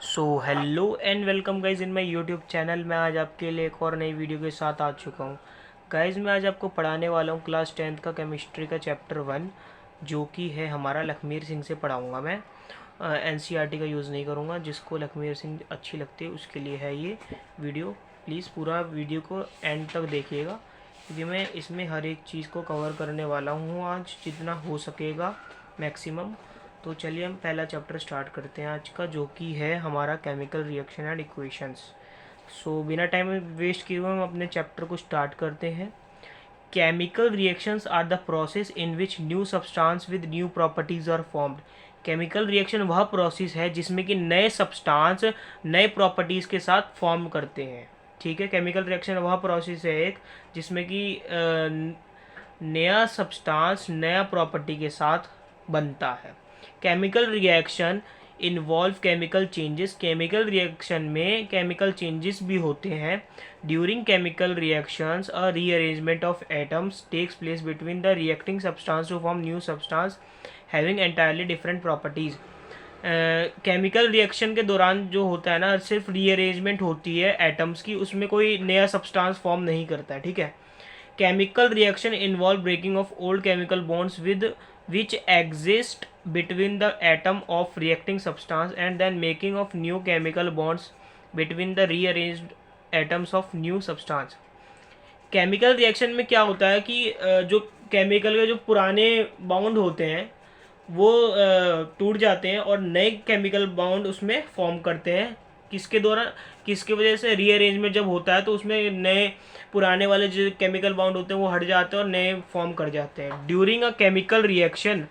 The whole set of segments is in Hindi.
So hello and welcome guys in my YouTube channel. मैं आज आपके लिए एक और नई वीडियो के साथ आ चुका हूँ। गाइज मैं आज आपको पढ़ाने वाला हूँ क्लास 10th का केमिस्ट्री का चैप्टर 1, जो कि है हमारा लखमीर सिंह से पढ़ाऊँगा मैं। एनसीईआरटी का यूज़ नहीं करूँगा। जिसको लखमीर सिंह अच्छी लगती है उसके लिए है ये वीडियो। प्लीज़ पूरा वीडियो को एंड तक देखिएगा, क्योंकि मैं इसमें हर एक चीज़ को कवर करने वाला हूँ आज, जितना हो सकेगा मैक्सिमम। तो चलिए हम पहला चैप्टर स्टार्ट करते हैं आज का, जो कि है हमारा केमिकल रिएक्शन एंड इक्वेशंस। सो बिना टाइम वेस्ट किए हुए हम अपने चैप्टर को स्टार्ट करते हैं। Chemical reactions are the process in which new substance with new properties are formed. Chemical reaction वह प्रोसेस है जिसमें कि नए सब्सटेंस नए प्रॉपर्टीज़ के साथ फॉर्म करते हैं। ठीक है, केमिकल रिएक्शन वह प्रोसेस है एक जिसमें कि नया सब्सटेंस नया प्रॉपर्टी के साथ बनता है। Chemical reaction involve chemical changes. Chemical reaction में केमिकल चेंजेस भी होते हैं। During chemical reactions a rearrangement of atoms takes place between the reacting substance to form new substance having entirely different properties. Chemical reaction के दौरान जो होता है ना, सिर्फ रीअरेंजमेंट होती है एटम्स की, उसमें कोई नया सब्सटेंस फॉर्म नहीं करता है। ठीक है। Chemical reaction involve breaking of old chemical bonds with which exist between the atom of reacting substance and then making of new chemical bonds between the rearranged atoms of new substance. Chemical reaction में क्या होता है कि जो केमिकल के जो पुराने बाउंड होते हैं वो टूट जाते हैं और नए केमिकल बाउंड उसमें फॉर्म करते हैं। किसके द्वारा, किसकी वजह से? रीअरेंजमेंट जब होता है तो उसमें नए पुराने वाले जो केमिकल बाउंड होते हैं वो हट जाते हैं और नए फॉर्म कर जाते हैं। During a chemical reaction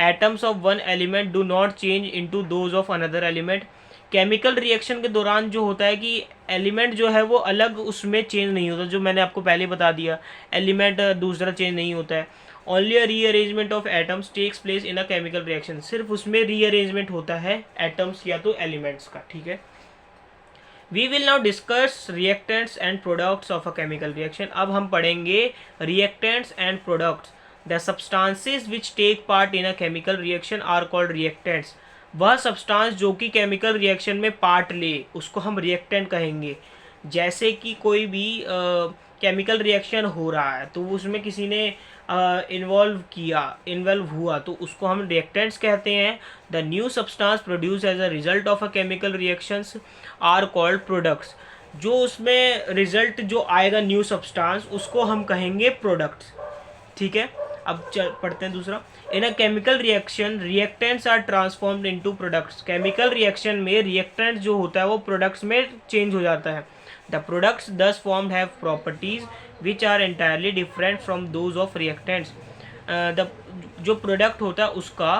atoms of one element do not change into those of another element. Chemical reaction के दौरान जो होता है कि एलिमेंट जो है वो अलग उसमें चेंज नहीं होता, जो मैंने आपको पहले बता दिया, एलिमेंट दूसरा चेंज नहीं होता है। Only a rearrangement of atoms takes place in a chemical reaction. सिर्फ उसमें रीअरेंजमेंट होता है एटम्स या तो एलिमेंट्स का। ठीक है। We will now discuss reactants and products of a chemical reaction. अब हम पढ़ेंगे reactants and products. The substances which take part in a chemical reaction are called reactants. वह सब्सटेंस जो कि केमिकल रिएक्शन में पार्ट ले उसको हम रिएक्टेंट कहेंगे। जैसे कि कोई भी केमिकल रिएक्शन हो रहा है तो उसमें किसी ने इन्वॉल्व हुआ तो उसको हम रिएक्टेंट्स कहते हैं। The new substance produce as a result of a chemical reactions are called products. जो उसमें रिजल्ट जो आएगा न्यू सब्सटेंस उसको हम कहेंगे प्रोडक्ट्स। ठीक है। अब पढ़ते हैं दूसरा। In a chemical reaction reactants are transformed into products. Chemical reaction में रिएक्टेंट जो होता है वो प्रोडक्ट्स में चेंज हो जाता है। The products thus formed have properties which are entirely different from those of reactants. The जो प्रोडक्ट होता है उसका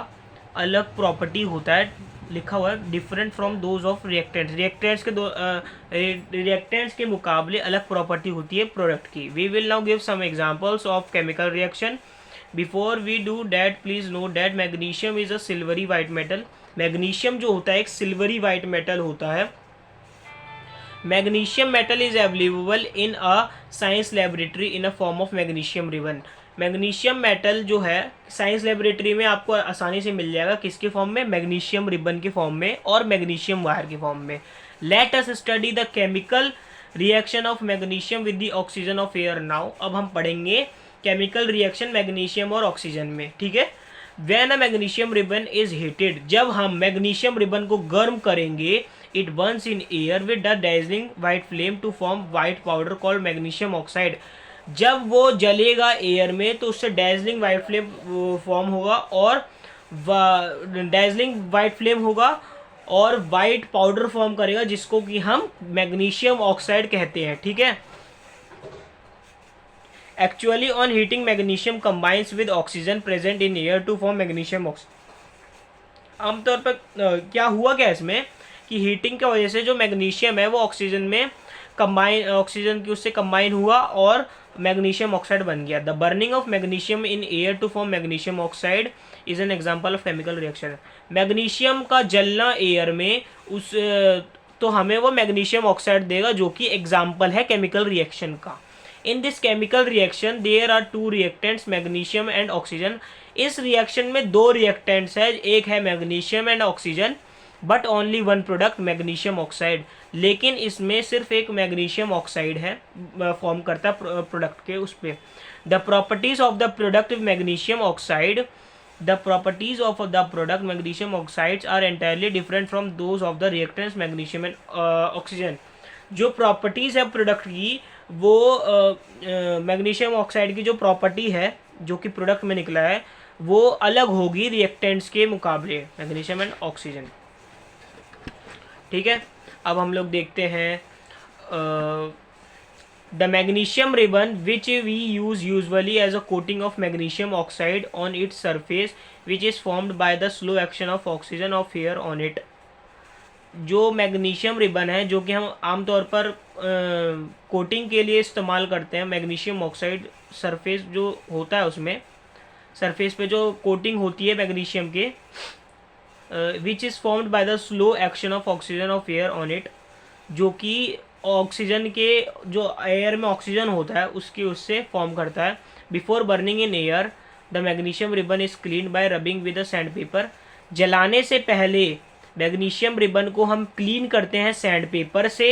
अलग प्रॉपर्टी होता है, लिखा हुआ है different from those of reactants. Reactants के मुकाबले अलग प्रॉपर्टी होती है प्रोडक्ट की। We will now give some examples of chemical reaction. Before we do that please note that magnesium is a silvery white metal. Magnesium जो होता है एक सिल्वरी वाइट मेटल होता है। Magnesium metal is available in a science laboratory in a form of magnesium ribbon. Magnesium metal जो है साइंस लेबोरेटरी में आपको आसानी से मिल जाएगा। किसके फॉर्म में? मैग्नीशियम रिबन के फॉर्म में और मैग्नीशियम वायर के फॉर्म में। Let us study the chemical reaction of magnesium with the oxygen of air now. अब हम पढ़ेंगे केमिकल रिएक्शन मैग्नीशियम और ऑक्सीजन में। ठीक है। When a magnesium ribbon is heated, जब हम मैग्नीशियम रिबन को गर्म करेंगे, it burns in air with the dazzling white flame to form white powder called magnesium oxide. जब वो जलेगा एयर में तो उससे डेजलिंग वाइट फ्लेम फॉर्म होगा और डेजलिंग वाइट फ्लेम होगा और वाइट पाउडर फॉर्म करेगा, जिसको कि हम मैग्नीशियम ऑक्साइड कहते हैं। ठीक है। Actually on heating magnesium combines with oxygen present in air to form magnesium oxide. आमतौर पर क्या हुआ क्या इसमें कि हीटिंग की वजह से जो मैग्नीशियम है वो ऑक्सीजन में ऑक्सीजन की उससे कंबाइन हुआ और मैग्नीशियम ऑक्साइड बन गया। The burning of magnesium in air to form magnesium oxide is an example of chemical reaction. Magnesium का जलना एयर में उस तो हमें वो मैग्नीशियम ऑक्साइड देगा, जो कि एग्जाम्पल है केमिकल रिएक्शन का। In this chemical reaction there are two reactants magnesium and oxygen. इस रिएक्शन में दो रिएक्टेंट्स है, एक है magnesium and oxygen. But only one product magnesium oxide, लेकिन इसमें सिर्फ एक मैग्नीशियम ऑक्साइड है फॉर्म करता है प्रोडक्ट के उस पर। The properties of the product magnesium oxide, the properties of the product magnesium oxides are entirely different from those of the reactants magnesium and oxygen. जो प्रॉपर्टीज है प्रोडक्ट की, वो मैग्नीशियम ऑक्साइड की जो प्रॉपर्टी है जो कि प्रोडक्ट में निकला है वो अलग होगी रिएक्टेंट्स के मुकाबले, मैग्नीशियम एंड ऑक्सीजन। ठीक है, अब हम लोग देखते हैं the magnesium ribbon which we use usually as a coating of magnesium oxide on its surface which is formed by the slow action of oxygen of air on it. जो मैग्नीशियम रिबन है जो कि हम आमतौर पर कोटिंग के लिए इस्तेमाल करते हैं, मैग्नीशियम ऑक्साइड सरफेस जो होता है उसमें सरफेस पे जो कोटिंग होती है मैग्नीशियम के, विच is formed by the slow action of oxygen of air on it, जो कि ऑक्सीजन के जो एयर में ऑक्सीजन होता है उसके उससे फॉर्म करता है। Before burning in air the magnesium ribbon is clean bye rubbing with a sand paper. जलाने से पहले मैग्नीशियम रिबन को हम क्लीन करते हैं सैंड पेपर से